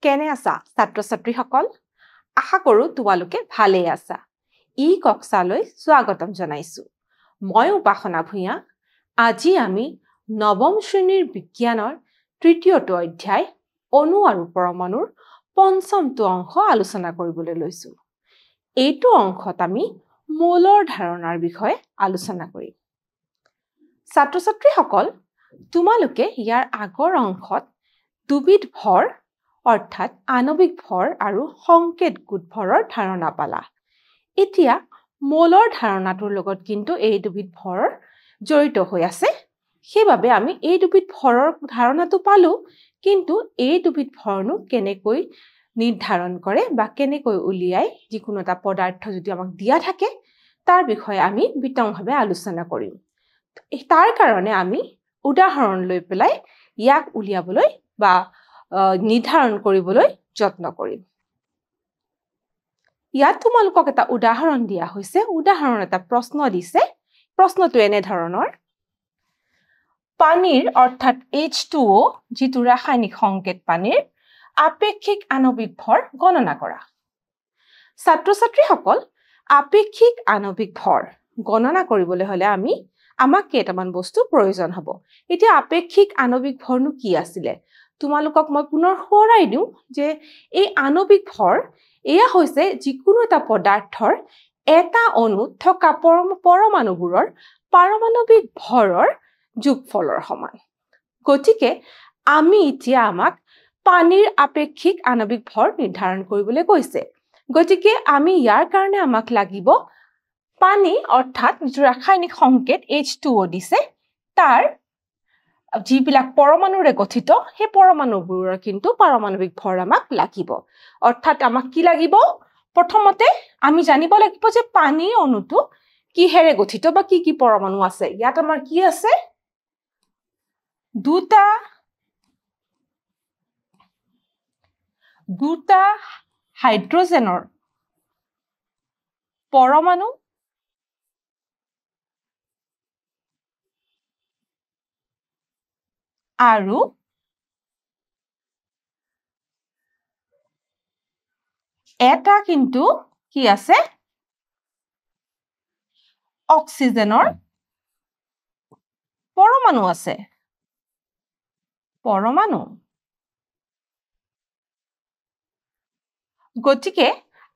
কেনে আছা ছাত্ৰ-ছাত্ৰীসকল আশা কৰো তোমালোকে ভালে আছা ই কক্ষালৈ স্বাগতম জনাইছো মই উপাসনা ভূঞা আজি আমি নৱম শ্ৰেণীৰ বিজ্ঞানৰ তৃতীয়টো অধ্যায় অণু আৰু পৰমাণুৰ পঞ্চমটো অংশ আলোচনা কৰিবলৈ লৈছো এইটো অংশত আমি মৌলৰ ধাৰণাৰ বিষয়ে আলোচনা কৰিম ছাত্ৰ-ছাত্ৰীসকল তোমালোকে ইয়াৰ আগৰ অংশত দুবিধ ভৰ অৰ্থাৎ আণৱিক ভৰ আৰু সংকেত গোট ভৰৰ ধাৰণা পালা এতিয়া মৌলৰ ধাৰণাটোৰ লগত কিন্তু এই দুবিধ ভৰ জড়িত হৈ আছে সেইবাবে আমি এই দুবিধ ভৰৰ ধাৰণাটো পালো কিন্তু এই দুবিধ ভৰনো কেনেকৈ নিৰ্ধাৰণ কৰে বা কেনেকৈ উলিয়াই যিকোনো এটা পদাৰ্থ যদি আমাক দিয়া থাকে তাৰ বিষয়ে আমি বিতংভাৱে আলোচনা কৰিম তাৰ কাৰণে আমি উদাহৰণ লৈ পেলাই ইয়াক উলিয়াবলৈ বা নিৰ্ধাৰণ কৰিবলৈ যত্ন কৰিম ইয়াত তোমালোকক এটা উদাহৰণ দিয়া হৈছে উদাহৰণ এটা প্ৰশ্ন দিছে প্ৰশ্নটো এনে ধৰণৰ পানীৰ অৰ্থাৎ H2O যিটো ৰাসায়নিক সংকেত পানীৰ আপেক্ষিক আণৱিক ভৰ গণনা কৰা ছাত্ৰ-ছাত্ৰীসকল আপেক্ষিক আণৱিক ভৰ গণনা কৰিবলৈ হলে আমাক কেইটামান বস্তু প্ৰয়োজন হ'ব এতিয়া আপেক্ষিক আণৱিক ভৰনো কি আছিল তোমালোকক মই পুনৰ সোঁৱৰাই দিওঁ যে এই আণৱিক ভৰ এয়া হৈছে যিকোনো এটা পদাৰ্থৰ এটা অণুত থকা পৰমাণুবোৰৰ পাৰমাণৱিক ভৰৰ যোগফলৰ সমান গতিকে আমি এতিয়া আমাক পানীৰ আপেক্ষিক আণৱিক ভৰ নিৰ্ধাৰণ কৰিবলৈ কৈছে গতিকে আমি ইয়াৰ কাৰণে আমাক লাগিব পানী অৰ্থাৎ যিটো ৰাসায়নিক সংকেত H2O দিছে তাৰ যিবিলাক পৰমাণুৰে গঠিত সেই পৰমাণুবোৰৰ কিন্তু পাৰমাণৱিক ভৰ আমাক লাগিব অৰ্থাৎ আমাক কি লাগিব প্ৰথমতে আমি জানিব লাগিব যে পানী অণুটো কিহেৰে গঠিত বা কি পৰমাণু আছে ইয়াত আমাৰ কি আছে দুটা হাইড্ৰজেনৰ পৰমাণু আৰু এটা কিন্তু কি আছে অক্সিজেনৰ পৰমাণু আছে গতিকে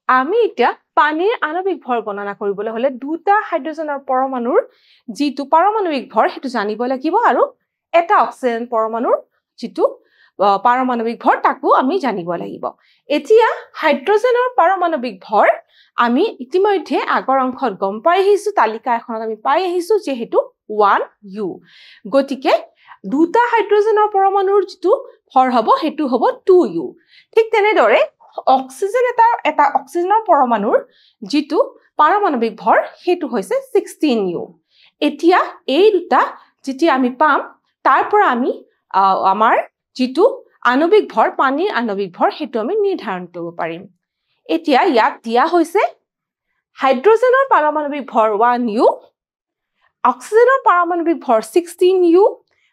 আমি এতিয়া পানীৰ আণৱিক ভৰ গণনা কৰিবলৈ হলে দুটা হাইড্ৰজেনৰ পৰমাণুৰ যিটো পাৰমাণৱিক ভৰ সেইটো জানিব লাগিব আৰু এটা অক্সিজেন পৰমাণুৰ যিটো পাৰমাণৱিক ভৰ তাকো আমি জানিব লাগিব এতিয়া হাইড্ৰজেনৰ পাৰমাণৱিক ভৰ আমি ইতিমধ্যে আগৰ অংশত গম পাই আহিছো তালিকা এখনত আমি পাই আহিছো যে হেতু 1u গতিকে দুটা হাইড্ৰজেনৰ পৰমাণুৰ যিটো ভৰ হ'ব হেতু হ'ব 2u ঠিক তেনেদৰে অক্সিজেন এটা অক্সিজেনৰ পৰমাণুৰ যিটো পাৰমাণৱিক ভৰ হেতু হৈছে 16u এতিয়া এই দুটা যেতিয়া আমি পাম তাৰ পৰা আমি আমাৰ যিটো আণৱিক ভৰ পানীৰ আণৱিক ভৰ হেতু আমি নিৰ্ধাৰণ কৰিব পাৰিম এতিয়া ইয়াক দিয়া হৈছে হাইড্ৰজেনৰ পাৰমাণৱিক ভৰ 1u অক্সিজেনৰ পাৰমাণৱিক ভৰ 16u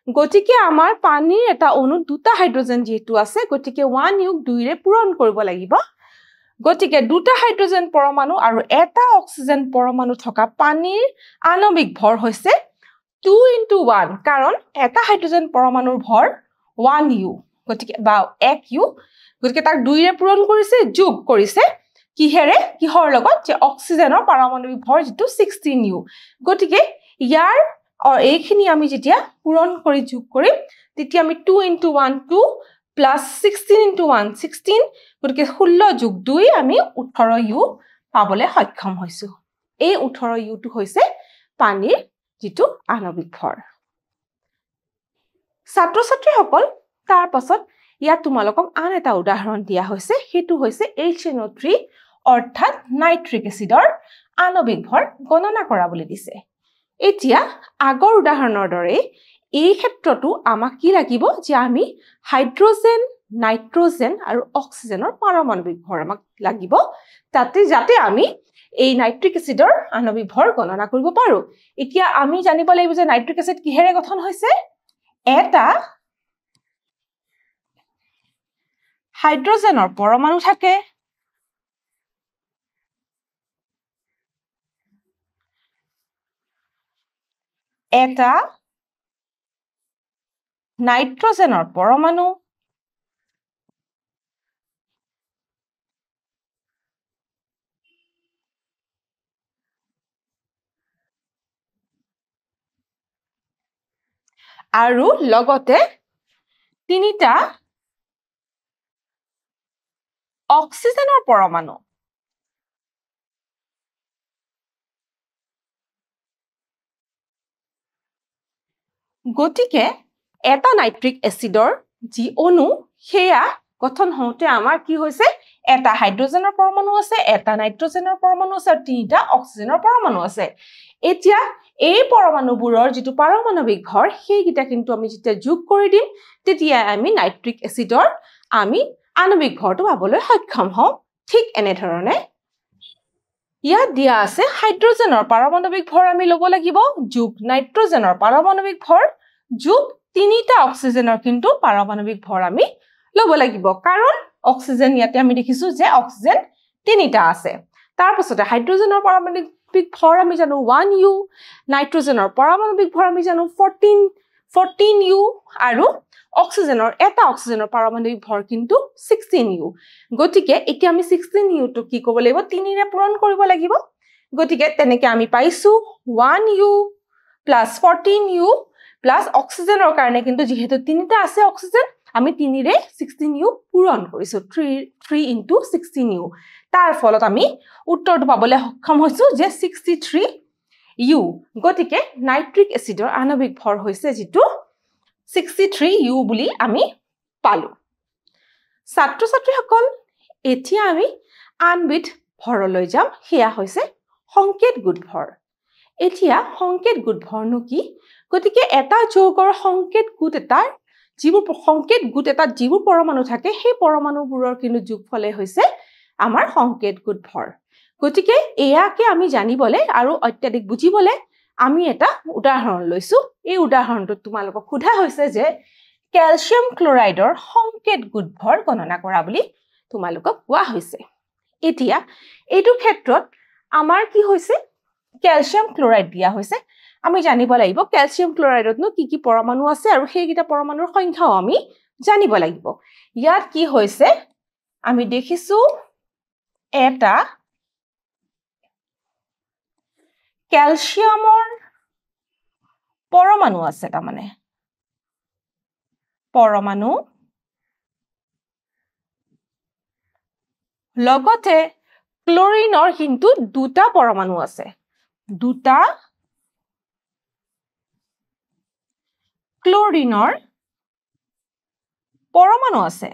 গতিকে আমাৰ পানীৰ এটা অণুত দুটা হাইড্ৰজেন যেহেতু আছে গতিকে 1u 2 ৰে পূৰণ কৰিব লাগিব গতিকে দুটা হাইড্ৰজেন পৰমাণু আৰু এটা অক্সিজেন পৰমাণু থকা পানীৰ আণৱিক ভৰ হৈছে 2 * 1 কাৰণ এটা হাইড্ৰজেন পৰমাণুৰ ভৰ 1u গতিকে বা 1u গতিকে তাক 2 ৰে পূৰণ কৰিছে যোগ কৰিছে কিহৰ লগত যে অক্সিজেনৰ পাৰমাণৱিক ভৰ যেটো 16u গতিকে ইয়াৰ এইখিনি আমি যেতিয়া পূৰণ কৰি যোগ কৰিম তেতিয়া আমি 2 * 1 2 প্লাস 16 * 1 16 গতিকে 16 যোগ 2 আমি 18u পাবলৈ সক্ষম হৈছো এই 18u টো হৈছে পানীৰ যিটো আণৱিক ভৰ ছাত্ৰ-ছাত্ৰীসকল তাৰ পাছত ইয়াত তোমালোকক আন এটা উদাহৰণ দিয়া হৈছে হেতু হৈছে HNO3 অৰ্থাৎ নাইট্ৰিক এচিডৰ আণৱিক ভৰ গণনা কৰা বুলি দিছে এতিয়া আগৰ উদাহৰণৰ দৰে এই ক্ষেত্ৰটো আমাক কি লাগিব যে আমি হাইড্ৰজেন নাইট্ৰজেন আৰু অক্সিজেনৰ পাৰমাণৱিক ভৰ আমাক লাগিব যাতে আমি এই নাইট্ৰিক এচিডৰ আণৱিক ভৰ গণনা কৰিব পাৰো এতিয়া আমি জানিব লাগিব যে নাইট্ৰিক এচিড কিহেৰে গঠন হৈছে এটা হাইড্ৰজেনৰ পৰমাণু থাকে এটা নাইট্ৰজেনৰ পৰমাণু আৰু লগতে তিনিটা অক্সিজেনৰ পৰমাণু গতিকে এটা নাইট্ৰিক এচিডৰ যি অণু সেয়া গঠন হওঁতে আমাৰ কি হৈছে এটা হাইড্ৰজেনৰ পৰমাণু আছে এটা নাইট্ৰজেনৰ পৰমাণু আছে আৰু তিনিটা অক্সিজেনৰ পৰমাণু আছে এতিয়া এই পৰমাণুবোৰৰ যিটো পাৰমাণৱিক ভৰ সেইকেইটা কিন্তু আমি যেতিয়া যোগ কৰি দিম তেতিয়া আমি নাইট্ৰিক এচিডৰ আমি আণৱিক ভৰটো পাবলৈ সক্ষম হওঁ ঠিক এনে ধৰণে ইয়াত দিয়া আছে হাইড্ৰজেনৰ পাৰমাণৱিক ভৰ আমি ল'ব লাগিব যোগ নাইট্ৰজেনৰ পাৰমাণৱিক ভৰ যোগ তিনিটা অক্সিজেনৰ কিন্তু পাৰমাণৱিক ভৰ আমি ল'ব লাগিব কাৰণ অক্সিজেন ইয়াতে আমি দেখিছো যে অক্সিজেন তিনিটা আছে তাৰ পাছতে হাইড্ৰজেনৰ পাৰমাণৱিক ভৰ আমি জানো 1u নাইট্ৰজেনৰ পাৰমাণৱিক ভৰ আমি জানো 14u আৰু অক্সিজেনৰ এটা অক্সিজেনৰ পাৰমাণৱিক ভৰ কিন্তু 16u গতিকে এতিয়া আমি 16u টো কি কৰিব লাগিব 3 ৰে পূৰণ কৰিব লাগিব গতিকে তেনেকে আমি পাইছো 1u + 14u + অক্সিজেনৰ কাৰণে কিন্তু যেহেতু তিনিটা আছে অক্সিজেন আমি 3 ৰে 16u পূৰণ কৰিছো 3 * 16u তাৰ ফলত আমি উত্তৰটো পাবলৈ সক্ষম হৈছো যে 63u গতিকে নাইট্ৰিক এচিডৰ আণৱিক ভৰ হৈছে যেটো 63u বুলি আমি পালো ছাত্ৰ ছাত্ৰীসকল এতিয়া আমি আনবিধ ভৰলৈ যাম হেয়া হৈছে সংকেত গোট ভৰ এতিয়া সংকেত গোট ভৰনো কি গতিকে এটা যৌগৰ সংকেত গোট এটাৰ যিবোৰ সংকেত গোট এটা যিবোৰ পৰমাণু থাকে সেই পৰমাণুবোৰৰ কিন্তু যোগফলে হৈছে আমাৰ সংকেত গোট ভৰ গতিকে এয়াকে আমি জানিবলে আৰু অত্যাধিক বুজিবলে আমি এটা উদাহৰণ লৈছো এই উদাহৰণটো তোমালোকক সোধা হৈছে যে ক্যালসিয়াম ক্লোৰাইডৰ সংকেত গোট ভৰ গণনা কৰা বুলি তোমালোকক কোৱা হৈছে এতিয়া এইটো ক্ষেত্ৰত আমাৰ কি হৈছে ক্যালসিয়াম ক্লোৰাইড দিয়া হৈছে আমি জানিব লাগিব ক্যালসিয়াম ক্লোৰাইডতনো কি কি পৰমাণু আছে আৰু সেইকেইটা পৰমাণুৰ সংখ্যাও আমি জানিব লাগিব ইয়াত কি হৈছে আমি দেখিছো এটা ক্যালসিয়ামৰ পৰমাণু আছে তা মানে পৰমাণু লগতে ক্লোৰিনৰ কিন্তু দুটা পৰমাণু আছে দুটা ক্লোৰিনৰ পৰমাণু আছে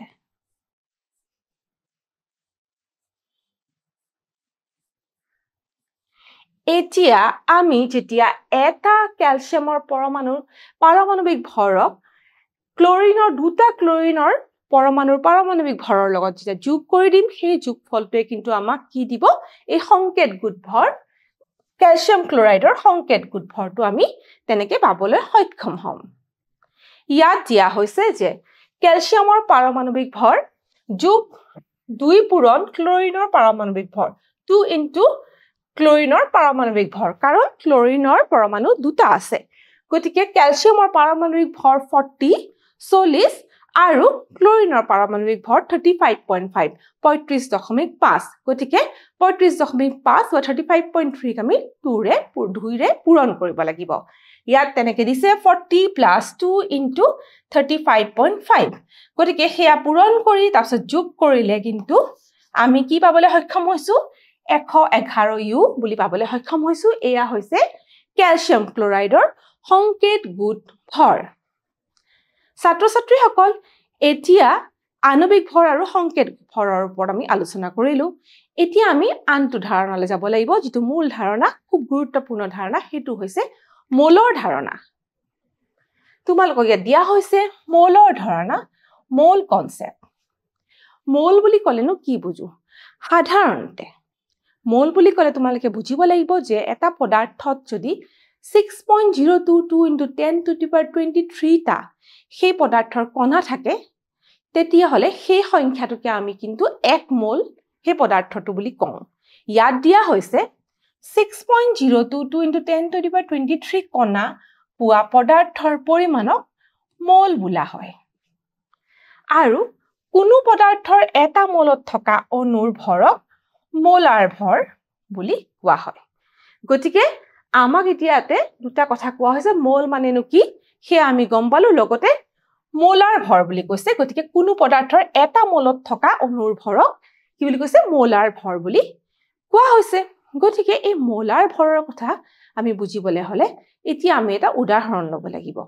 এতিয়া আমি যেতিয়া এটা ক্যালসিয়ামৰ পৰমাণুৰ পাৰমাণৱিক ভৰক ক্লোৰিনৰ দুটা ক্লোৰিনৰ পৰমাণুৰ পাৰমাণৱিক ভৰৰ লগত যেতিয়া যোগ কৰি দিম সেই যোগফলটোৱে কিন্তু আমাক কি দিব এই সংকেত গোট ভৰ ক্যালসিয়াম ক্লোৰাইডৰ সংকেত গোট ভৰটো আমি তেনেকে পাবলৈ সক্ষম হম ইয়াত দিয়া হৈছে যে ক্যালসিয়ামৰ পাৰমাণৱিক ভৰ যোগ 2 পূৰণ ক্লোৰিনৰ পাৰমাণৱিক ভৰ 2 * ক্লোৰিনৰ পাৰমাণৱিক ভৰ কাৰণ ক্লোৰিনৰ পৰমাণু দুটা আছে গতিকে ক্যালসিয়ামৰ পাৰমাণৱিক ভৰ 40 আৰু ক্লোৰিনৰ পাৰমাণৱিক ভৰ 35.5 35.5 গতিকে 35.5 বা 35.3 ক আমি 2 ৰে পূৰণ কৰিব লাগিব ইয়াত তেনেকে দিছে 40 + 2 * 35.5 গতিকে হেয়া পূৰণ কৰি তাৰপিছত যোগ কৰিলে কিন্তু আমি কি পাবলৈ সক্ষম হৈছো 111u বুলি পাবলৈ সক্ষম হৈছো এয়া হৈছে ক্যালসিয়াম ক্লোৰাইডৰ সংকেত গোট ভৰ ছাত্ৰ ছাত্ৰীসকল এতিয়া আণৱিক ভৰ আৰু সংকেত ভৰৰ ওপৰত আমি আলোচনা কৰিলো এতিয়া আমি আনটো ধাৰণালৈ যাব লাগিব যেটো মূল ধাৰণা খুব গুৰুত্বপূৰ্ণ ধাৰণা হেতু হৈছে মোলৰ ধাৰণা তোমালোকক ইয়াত দিয়া হৈছে মোলৰ ধাৰণা মোল কনসেপ্ট মোল বুলি ক'লেনো কি বুজো সাধাৰণতে মোল বুলি ক'লে তোমালোকে বুজিব লাগিব যে এটা পদাৰ্থত যদি 6.022 × 10⁻23 টা সেই পদাৰ্থৰ কণা থাকে তেতিয়া হলে সেই সংখ্যাটোকে আমি কিন্তু 1 মোল হে পদাৰ্থটো বুলি কওঁ ইয়াত দিয়া হৈছে 6.022 into 10 to the power 23 কণা পোৱা পদাৰ্থৰ পৰিমাণক মোল বোলা হয় আৰু কোনো পদাৰ্থৰ এটা মোলত থকা অণুৰ ভৰক মোলাৰ ভৰ বুলি কোৱা হয় গতিকে আমাক এতিয়াতে দুটা কথা কোৱা হৈছে মোল মানেনো কি হে আমি গম পালো লগতে মোলাৰ ভৰ বুলি কৈছে গতিকে কোনো পদাৰ্থৰ এটা মোলত থকা অণুৰ ভৰক কি বুলি কৈছে মোলাৰ ভৰ বুলি কোৱা হৈছে গতিকে এই মোলাৰ ভৰৰ কথা আমি বুজিবলৈ হলে এতিয়া আমি এটা উদাহৰণ ল'ব লাগিব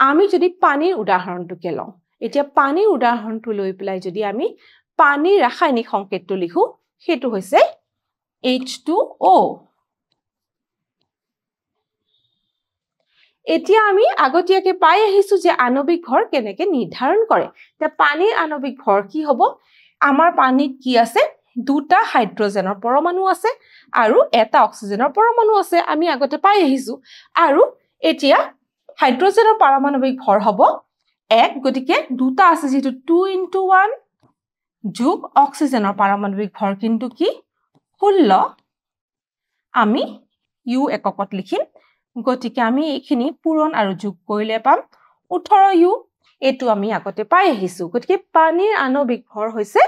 আমি যদি পানীৰ উদাহৰণটোকে লওঁ এতিয়া পানীৰ উদাহৰণটো লৈ পেলাই যদি আমি পানীৰ ৰাসায়নিক সংকেতটো লিখো হেতু হৈছে H2O এতিয়া আমি আগতীয়াকে পাই আহিছো যে আণবিক ভৰ কেনেকে নিৰ্ধাৰণ কৰে তে পানীৰ আণবিক ভৰ কি হ'ব আমাৰ পানীত কি আছে দুটা হাইড্ৰজেনৰ পৰমাণু আছে আৰু এটা অক্সিজেনৰ পৰমাণু আছে আমি আগতে পাই আহিছো আৰু এতিয়া হাইড্ৰজেনৰ পাৰমাণবিক ভৰ হ'ব 1 গতিকে দুটা আছে যেটো 2 into 1 যোগ অক্সিজেনৰ পাৰমাণবিক ভৰ কিন্তু কি 16 আমি u এককত লিখিম গতিকে আমি এইখিনি পূৰণ আৰু যোগ কৰিলে পাম 18 u এটো আমি আগতে পাই আহিছো গতিকে পানীৰ আণবিক ভৰ হৈছে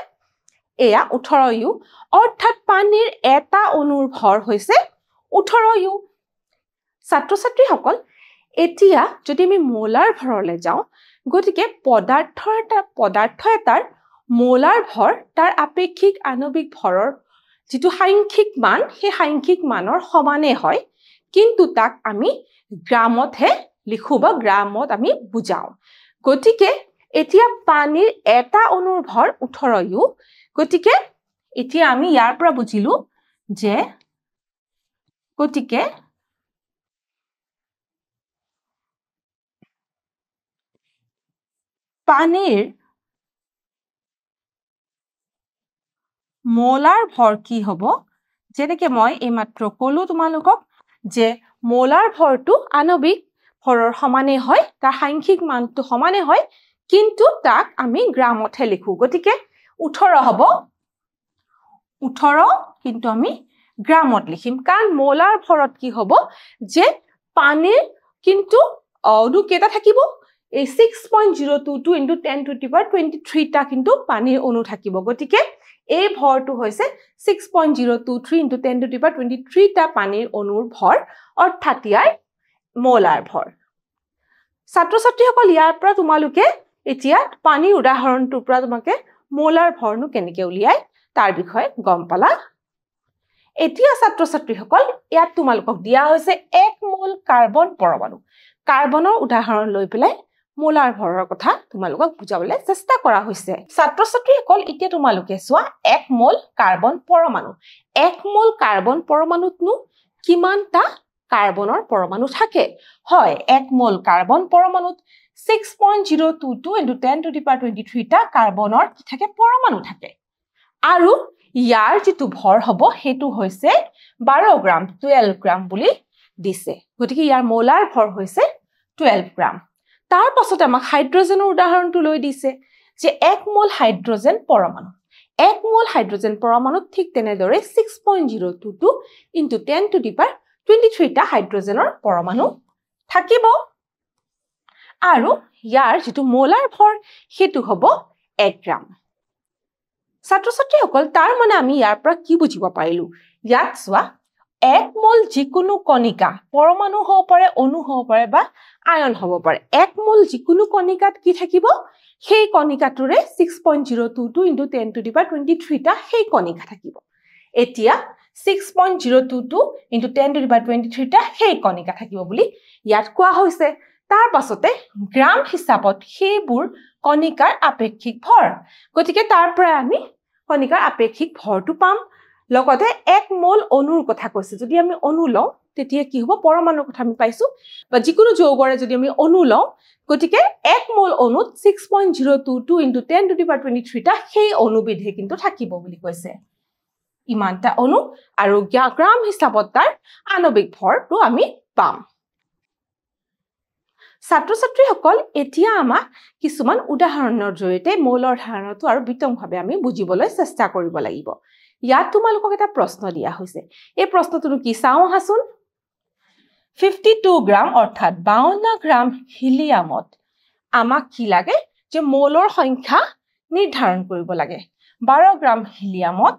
এয়া 18 u অৰ্থাৎ পানীৰ এটা অণুৰ ভৰ হৈছে 18 u ছাত্ৰ ছাত্ৰী সকল এতিয়া যদি আমি মোলাৰ ভৰলৈ যাওঁ গতিকে পদাৰ্থ এটাৰ মোলাৰ ভৰ তাৰ আপেক্ষিক আণবিক ভৰৰ যেটো সাংখ্যিক মান সেই সাংখ্যিক মানৰ সমানে হয় কিন্তু তাক আমি গ্ৰামতহে লিখো বা গ্ৰামত আমি বুজাও গতিকে এতিয়া পানীৰ এটা অণুৰ ভৰ 18 u গতিকে এতিয়া আমি ইয়াৰ পৰা বুজিলো যে গতিকে পানীৰ মোলাৰ ভৰ কি হ'ব যেনেকে মই এইমাত্ৰ কলো তোমালোকক যে মোলাৰ ভৰটো আণবিক ভৰৰ সমানে হয় তাৰ সাংখ্যিক মানটো সমানে হয় কিন্তু তাক আমি গ্ৰামতহে লিখো গতিকে 18 হ'ব 18 কিন্তু আমি গ্ৰামত লিখিম কাৰণ মোলাৰ ভৰত কি হ'ব যে পানীৰ কিন্তু অণু কেটা থাকিব এই 6.022 into 10 to the power 23 টা কিন্তু পানীৰ অণু থাকিব গতিকে এই ভৰটো হৈছে 6.023 into 10 to the power 23 টা পানীৰ অণুৰ ভৰ অৰ্থাৎ ইয়াৰ মোলাৰ ভৰ ছাত্ৰ ছাত্ৰীসকল ইয়াৰ পৰা তোমালোকে এতিয়া পানীৰ উদাহৰণটোৰ পৰা তোমাকে মোলাৰ ভৰনো কেনেকে উলিয়াই তাৰ বিষয়ে গম পালা এতিয়া ছাত্ৰ ছাত্ৰীসকল ইয়াত তোমালোকক দিয়া হৈছে 1 মোল কাৰ্বন পৰমাণু কাৰ্বনৰ উদাহৰণ লৈ পেলাই মোলাৰ ভৰৰ কথা তোমালোকক বুজাবলৈ চেষ্টা কৰা হৈছে ছাত্ৰ ছাত্ৰীসকল এতিয়া তোমালোকে চোৱা 1 মোল কাৰ্বন পৰমাণু 1 মোল কাৰ্বন পৰমাণুতনো কিমানটা কাৰ্বনৰ পৰমাণু থাকে হয় 1 মোল carbon পৰমাণুত 6.022 into 10 to the power 23 টা কাৰ্বনৰ কি থাকে পৰমাণু থাকে আৰু ইয়াৰ যেটো ভৰ হ'ব হেতু হৈছে 12 গ্ৰাম 12 গ্ৰাম বুলি দিছে গতিকে ইয়াৰ মোলাৰ ভৰ হৈছে 12 গ্ৰাম তাৰ পাছতে আমাক হাইড্ৰজেনৰ উদাহৰণটো লৈ দিছে যে 1 মোল হাইড্ৰজেন পৰমাণু 1 মোল হাইড্ৰজেন পৰমাণুত ঠিক তেনেদৰে 6.022 into 10 to the power 23 টা হাইড্ৰজেনৰ পৰমাণু থাকিব আৰু ইয়াৰ যেটো মোলাৰ ভৰ হেতু হ'ব 1 গ্ৰাম ছাত্ৰ ছাত্ৰীসকল তাৰ মানে আমি ইয়াৰ পৰা কি বুজিব পাৰিলো ইয়াত চোৱা 1 মোল যিকোনো কণিকা পৰমাণু হ'ব পাৰে অণু হ'ব পাৰে বা আয়ন হ'ব পাৰে 1 মোল যিকোনো কণিকাত কি থাকিব সেই কণিকাটোৰে 6.022 into 10 to the power 23 টা সেই কণিকা থাকিব এতিয়া 6.022 into 10 to the power 23 টা সেই কণিকা থাকিব বুলি ইয়াত কোৱা হৈছে তাৰ পাছতে গ্ৰাম হিচাপত সেইবোৰ কণিকাৰ আপেক্ষিক ভৰ গতিকে তাৰ পৰা আমি কণিকাৰ আপেক্ষিক ভৰটো পাম লগতে 1 মোল অণুৰ কথা কৈছে যদি আমি অণু লওঁ তেতিয়া কি হ'ব পৰমাণুৰ কথা আমি পাইছো বা যিকোনো যৌগৰে যদি আমি অণু লওঁ গতিকে 1 মোল অণুত 6.022 into 10 to the power 23 টা সেই অণুবিধে কিন্তু থাকিব বুলি কৈছে ইমানটা অণু আৰু গ্ৰাম হিচাপত তাৰ আণবিক ভৰটো আমি পাম ছাত্ৰ ছাত্ৰীসকল এতিয়া আমাক কিছুমান উদাহৰণৰ জৰিয়তে মৌলৰ ধাৰণাটো আৰু বিতংভাৱে আমি বুজিবলৈ চেষ্টা কৰিব লাগিব ইয়াত তোমালোকক এটা প্ৰশ্ন দিয়া হৈছে এই প্ৰশ্নটো কি চাও আহাচোন 52 গ্ৰাম অৰ্থাৎ 52 গ্ৰাম হিলিয়ামত আমাক কি লাগে যে মৌলৰ সংখ্যা নিৰ্ধাৰণ কৰিব লাগে 12 গ্ৰাম হিলিয়ামত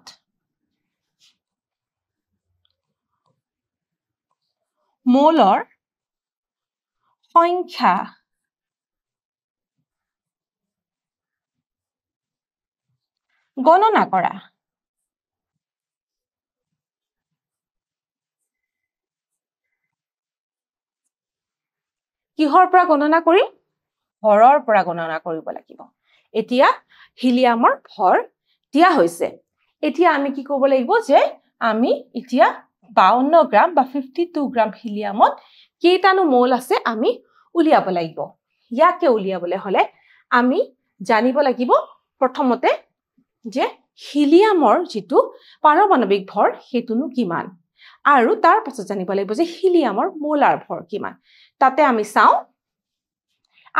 মৌলৰ সংখ্যা গণনা কৰা কিহৰ পৰা গণনা কৰি ভৰৰ পৰা গণনা কৰিব লাগিব এতিয়া হিলিয়ামৰ ভৰ দিয়া হৈছে এতিয়া আমি কি কৰিব লাগিব যে আমি এতিয়া 52 গ্ৰাম বা 52 গ্ৰাম হিলিয়ামত কেইটানো মৌল আছে আমি উলিয়াব লাগিব ইয়াকে উলিয়াবলৈ হলে আমি জানিব লাগিব প্ৰথমতে যে হিলিয়ামৰ যেটো পাৰমাণৱিক ভৰ হেতুনো কিমান আৰু তাৰ পাছত জানিব লাগিব যে হিলিয়ামৰ মোলাৰ ভৰ কিমান তাতে আমি চাও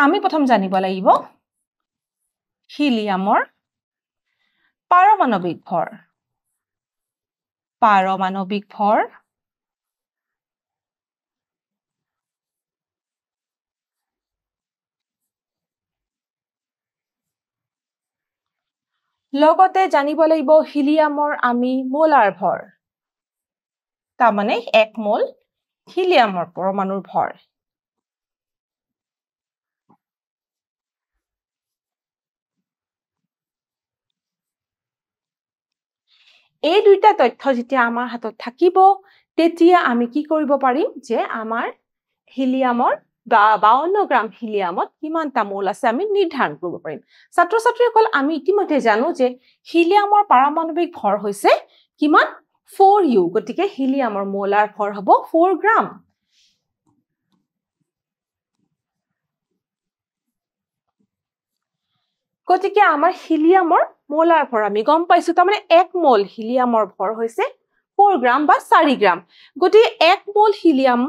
আমি প্ৰথম জানিব লাগিব হিলিয়ামৰ পাৰমাণৱিক ভৰ লগতে জানিব লাগিব হিলিয়ামৰ আমি মোলাৰ ভৰ তাৰ মানে 1 মোল হিলিয়ামৰ পৰমাণুৰ ভৰ এই দুইটা তথ্য যেতিয়া আমাৰ হাতত থাকিব তেতিয়া আমি কি কৰিব পাৰিম যে আমাৰ হিলিয়ামৰ 52 গ্ৰাম হিলিয়ামত কিমানটা মোল আছে আমি নিৰ্ধাৰণ কৰিব পাৰিম ছাত্ৰ ছাত্ৰীসকল আমি ইতিমধ্যে জানো যে হিলিয়ামৰ পাৰমাণৱিক ভৰ হৈছে কিমান 4u গতিকে হিলিয়ামৰ মোলাৰ ভৰ হ'ব 4 গ্ৰাম গতিকে আমাৰ হিলিয়ামৰ মোলাৰ ভৰ আমি গম পাইছো তাৰ মানে 1 মোল হিলিয়ামৰ ভৰ হৈছে 4 গ্ৰাম বা 4 গ্ৰাম গতিকে 1 মোল হিলিয়াম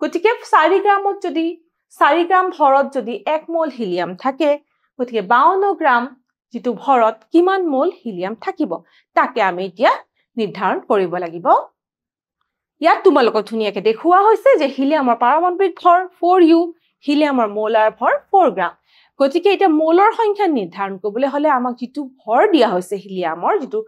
গতিকে 4 গ্ৰামত যদি 4 গ্ৰাম ভৰত যদি 1 মোল হিলিয়াম থাকে গতিকে 52 গ্ৰাম যেটো ভৰত কিমান মোল হিলিয়াম থাকিব তাকে আমি এতিয়া নিৰ্ধাৰণ কৰিব লাগিব ইয়াত তোমালোকক ধুনিয়াকে দেখুৱা হৈছে যে হিলিয়ামৰ পাৰমাণৱিক ভৰ 4u হিলিয়ামৰ মোলাৰ ভৰ 4 গ্ৰাম গতিকে এটা মোলৰ সংখ্যা নিৰ্ধাৰণ কৰিবলৈ হলে আমাক যেটো ভৰ দিয়া হৈছে হিলিয়ামৰ যেটো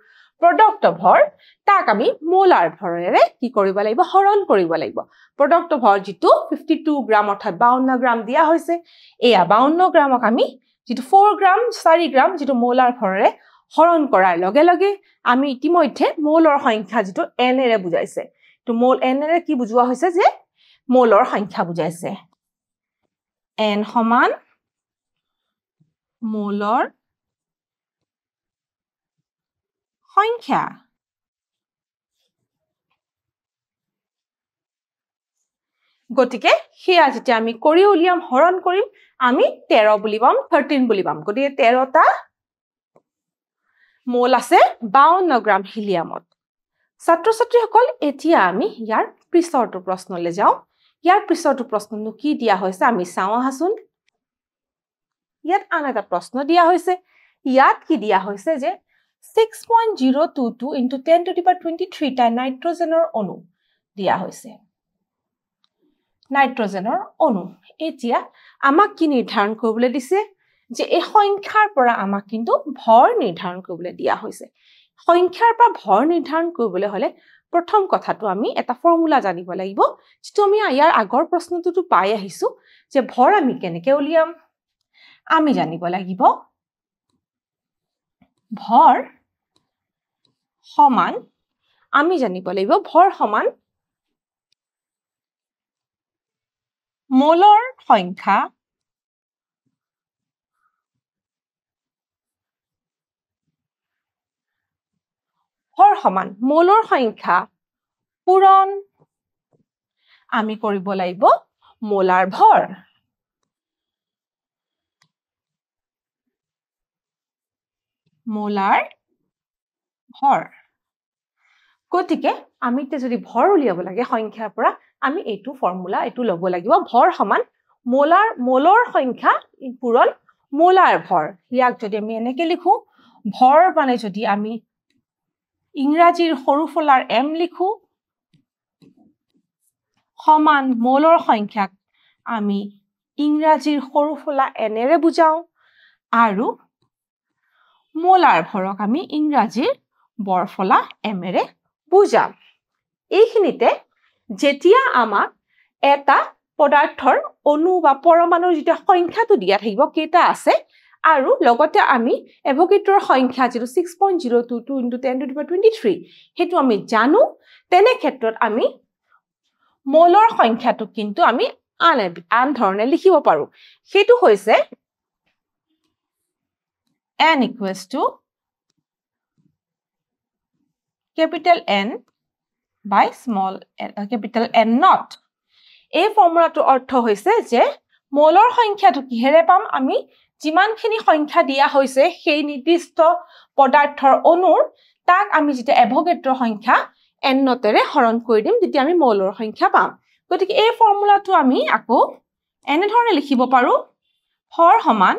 প্ৰডক্ট ভৰ তাক আমি মোলাৰ ভৰেৰে কি কৰিব লাগিব হৰণ কৰিব লাগিব প্ৰডক্ট ভৰ যেটো 52 গ্ৰাম অৰ্থাৎ 52 গ্ৰাম দিয়া হৈছে এয়া 52 গ্ৰামক আমি যেটো 4 গ্ৰাম 4 গ্ৰাম যেটো মোলাৰ ভৰেৰে হৰণ কৰাৰ লগে লগে আমি ইতিমধ্যে মোলৰ সংখ্যা যেটো n এৰে বুজাইছে তো মোল n এৰে কি বুজোৱা হৈছে যে মোলৰ সংখ্যা বুজাইছে n সমান মোলৰ সংখ্যা গতিকে হিয়া যেতিয়া আমি কৰি উলিয়াম হৰণ কৰিম আমি 13 বুলি পাম 13 বুলি পাম গতিকে 13টা মোল আছে 52 গ্ৰাম হিলিয়ামত ছাত্ৰ ছাত্ৰীসকল এতিয়া আমি ইয়াৰ পিছৰটো প্ৰশ্নলৈ যাও ইয়াৰ পিছৰটো প্ৰশ্নটো কি দিয়া হৈছে আমি চাও আহাচোন ইয়াত আন এটা প্ৰশ্ন দিয়া হৈছে ইয়াত কি দিয়া হৈছে যে 6.022 into 10 to the power 23 টা নাইট্ৰজেনৰ অণু দিয়া হৈছে নাইট্ৰজেনৰ অণু এতিয়া আমাক কি নিৰ্ধাৰণ কৰিবলৈ দিছে যে এই সংখ্যাৰ পৰা আমাক কিন্তু ভৰ নিৰ্ধাৰণ কৰিবলৈ দিয়া হৈছে সংখ্যাৰ পৰা ভৰ নিৰ্ধাৰণ কৰিবলৈ হলে প্ৰথম কথাটো আমি এটা ফৰ্মুলা জানিব লাগিব যেটো আমি ইয়াৰ আগৰ প্ৰশ্নটোটো পাই আহিছো যে ভৰ আমি কেনেকৈ উলিয়াম আমি জানিব লাগিব ভৰ সমান আমি জানিব লাগিব ভৰ সমান মোলৰ সংখ্যা ভৰ সমান মোলৰ সংখ্যা পূৰণ আমি কৰিব লাগিব মোলাৰ ভৰ গতিকে আমি যদি ভৰ উলিয়াব লাগে সংখ্যাৰ পৰা আমি এইটো ফৰ্মুলা এইটো লব লাগিব ভৰ সমান মোলৰ সংখ্যা পূৰণ মোলাৰ ভৰ ইয়াক যদি আমি এনেকৈ লিখো ভৰ মানে যদি আমি ইংৰাজীৰ সৰু ফলাৰ m লিখো সমান মোলৰ সংখ্যাক আমি ইংৰাজীৰ সৰু ফলা n এৰে বুজাও আৰু মোলাৰ ভৰক আমি ইংৰাজীৰ বৰফলা m এৰে বুজাম এইখিনিতে যেতিয়া আমাক এটা পদাৰ্থৰ অণু বা পৰমাণুৰ যেটা সংখ্যাটো দিয়া থাকিব কেটা আছে আৰু লগতে আমি এভোগাড্ৰোৰ সংখ্যা যেটো 6.022 * 10^23 হেতু আমি জানো তেনে ক্ষেত্ৰত আমি মোলৰ সংখ্যাটো কিন্তু আমি আন ধৰণে লিখিব পাৰো হেতু হৈছে n = capital N by small capital N not এই ফৰ্মুলাটোৰ অৰ্থ হৈছে যে মোলৰ সংখ্যাটো কিহেৰে পাম আমি যিমানখিনি সংখ্যা দিয়া হৈছে সেই নিৰ্দিষ্ট পদাৰ্থৰ অণুৰ তাক আমি যেটা এভোগাড্ৰো সংখ্যা n নতেৰে হৰণ কৰি দিম যেতিয়া আমি মোলৰ সংখ্যা পাম গতিকে এই ফৰ্মুলাটো আমি আকৌ এনে ধৰণে লিখিব পাৰো ভৰ সমান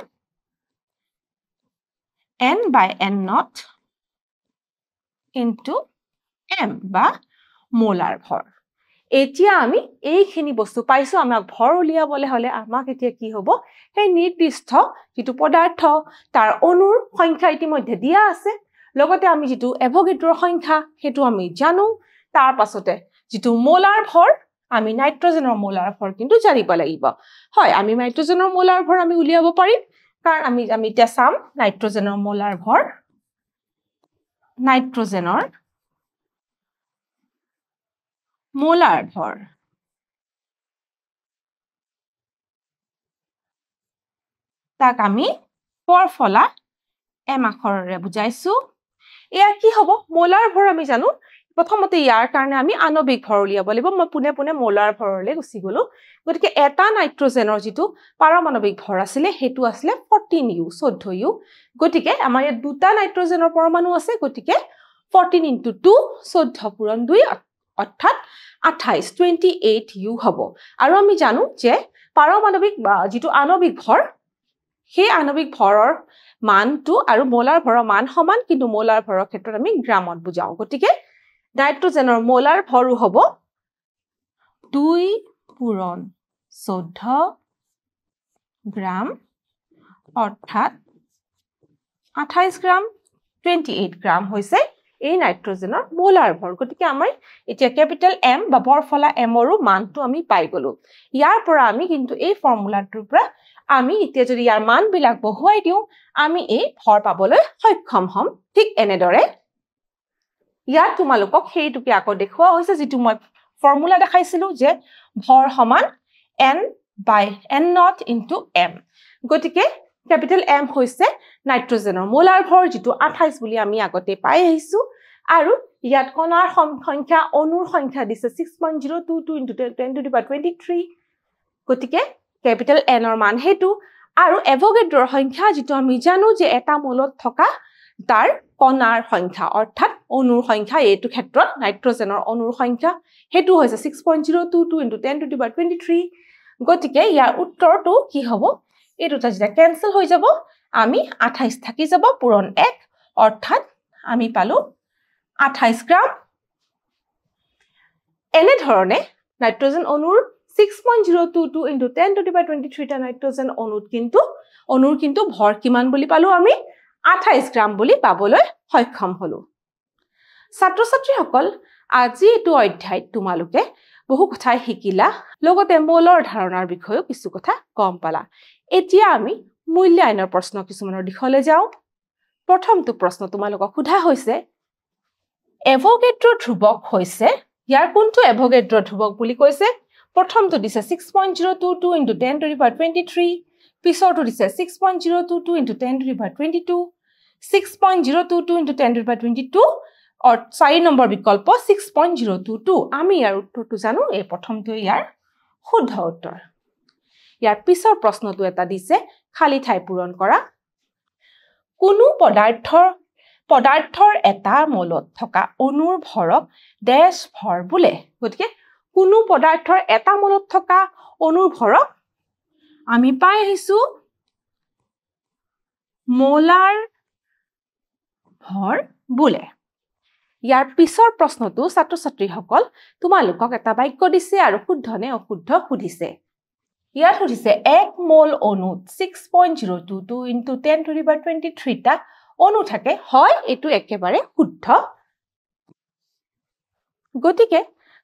n by n not into m বা মোলাৰ ভৰ এতিয়া আমি এইখিনি বস্তু পাইছো আমাক ভৰ উলিয়াবলে হলে আমাক এতিয়া কি হ'ব সেই নিৰ্দিষ্ট যেটো পদাৰ্থ তাৰ অণুৰ সংখ্যা ইতিমধ্যে দিয়া আছে লগতে আমি যেটো এভোগাড্ৰোৰ সংখ্যা হেতু আমি জানো তাৰ পাছতে যেটো মোলাৰ ভৰ আমি নাইট্ৰজেনৰ মোলাৰ ভৰ কিন্তু জানিব লাগিব হয় আমি নাইট্ৰজেনৰ মোলাৰ ভৰ আমি উলিয়াব পাৰিম কাৰণ আমি এতিয়া চাম নাইট্ৰজেনৰ মোলাৰ ভৰ নাইট্ৰজেনৰ মোলাৰ ভৰ তাক আমি বৰফলা m আখৰেৰে বুজাইছো এয়া কি হ'ব মোলাৰ ভৰ আমি জানো প্ৰথমতে ইয়াৰ কাৰণে আমি আণবিক ভৰ উলিয়াব লাগিব মই পুনে মোলাৰ ভৰলৈ গুচি গলো গতিকে এটা নাইট্ৰজেনৰ যেটো পাৰমাণবিক ভৰ আছিল হেতু আছিল 14u 14u গতিকে আমাৰ ইয়াত দুটা নাইট্ৰজেনৰ পৰমাণু আছে গতিকে 14 * 2 14 পূৰণ 2 অৰ্থাৎ 28 28u হ'ব আৰু আমি জানো যে পাৰমাণবিক যেটো আণবিক ভৰ সেই আণবিক ভৰৰ মানটো আৰু মোলাৰ ভৰৰ মান সমান কিন্তু মোলাৰ ভৰৰ ক্ষেত্ৰত আমি গ্ৰামত বুজাও গতিকে নাইট্ৰজেনৰ মোলাৰ ভৰও হ'ব 2 পূৰণ 14 গ্ৰাম অৰ্থাৎ 28 গ্ৰাম 28 গ্ৰাম হৈছে এই নাইট্ৰজেনৰ মোলাৰ ভৰ গতিকে আমাৰ এতিয়া ক্যাপিটাল M বা বৰফলা M ৰ মানটো আমি পাই গলো ইয়াৰ পৰা আমি কিন্তু এই ফৰ্মুলাটোৰ পৰা আমি এতিয়া যদি ইয়াৰ মান বিলাক বহুৱাই দিও আমি এই ভৰ পাবলৈ সক্ষম হম ঠিক এনেদৰে ইয়াত তোমালোকক সেইটোকে আকৌ দেখুৱা হৈছে যেটো মই ফৰ্মুলা দেখাইছিলো যে ভৰ সমান n by n not into m গতিকে ক্যাপিটাল M হৈছে নাইট্ৰজেনৰ মোলাৰ ভৰ যেটো 28 বুলি আমি আগতে পাই আহিছো আৰু ইয়াত কণাৰ সংখ্যা অণুৰ সংখ্যা দিছে 6.022 * 10^23 গতিকে ক্যাপিটাল N ৰ মান হেতু আৰু এভোগাড্ৰোৰ সংখ্যা যেটো আমি জানো যে এটা মোলত থকা তাৰ কণাৰ সংখ্যা অৰ্থাৎ অণুৰ সংখ্যা এইটো ক্ষেত্ৰত নাইট্ৰজেনৰ অণুৰ সংখ্যা হেতু হৈছে 6.022 * 10^23 গতিকে ইয়াৰ উত্তৰটো কি হ'ব এই দুটা যেটা ক্যান্সেল হৈ যাব আমি 28 থাকি যাব পূৰণ 1 অৰ্থাৎ আমি পালো 28 গ্ৰাম এনে ধৰণে নাইট্ৰজেন অণুৰ 6.022 * 10^23 টা নাইট্ৰজেন অণুৰ কিন্তু ভৰ কিমান বুলি পালো আমি 28 গ্ৰাম বুলি পাবলৈ সক্ষম হলো ছাত্ৰ ছাত্ৰীসকল আজি এটো অধ্যায়ত তোমালোকে বহু কথা শিকিলা লগতে মোলৰ ধাৰণাৰ বিষয়েও কিছু কথা গম পালা এতিয়া আমি মূল্যায়নৰ প্ৰশ্ন কিছুমানৰ দিশলৈ যাও প্ৰথমটো প্ৰশ্ন তোমালোকক সোধা হৈছে এভোগাড্ৰো ধ্ৰুৱক হৈছে ইয়াৰ কোনটো এভোগাড্ৰো ধ্ৰুৱক বুলি কৈছে প্ৰথমটো দিছে 6.022 * 10^23 পিছৰটো দিছে 6.022 * 10^22 6.022 * 10^22 और 4 নম্বৰ বিকল্প 6.022 আমি ইয়াৰ উত্তৰটো জানো এই প্ৰথমটো ইয়াৰ শুদ্ধ উত্তৰ ইয়াৰ পিছৰ প্ৰশ্নটো এটা দিছে খালি ঠাই পূৰণ কৰা কোনো পদাৰ্থৰ এটা মোলত থকা অণুৰ ভৰক ড্যাশ ভৰ বোলে গতিকে কোনো পদাৰ্থৰ এটা মোলত থকা অণুৰ ভৰক আমি পাই আহিছো মোলাৰ ভৰ বোলে ইয়াৰ পিছৰ প্ৰশ্নটো ছাত্ৰ ছাত্ৰীসকল তোমালোকক এটা বাক্য দিছে আৰু শুদ্ধ নে অশুদ্ধ সুধিছে ইয়াত সুধিছে 1 মোল অণুত 6.022 into 10 to the power 23 টা অণু থাকে হয় এটো একেবাৰে শুদ্ধ গতিকে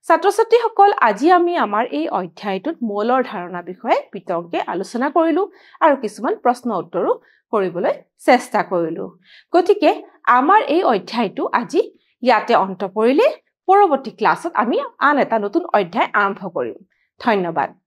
ছাত্ৰ ছাত্ৰীসকল আজি আমি আমাৰ এই অধ্যায়টোত মোলৰ ধাৰণা বিষয়ে বিতংকে আলোচনা কৰিলো আৰু কিছুমান প্ৰশ্ন উত্তৰো কৰিবলৈ চেষ্টা কৰিলো গতিকে আমাৰ এই অধ্যায়টো আজি ইয়াতে অন্ত পৰিলে পৰৱৰ্তী ক্লাছত আমি আন এটা নতুন অধ্যায় আৰম্ভ কৰিম ধন্যবাদ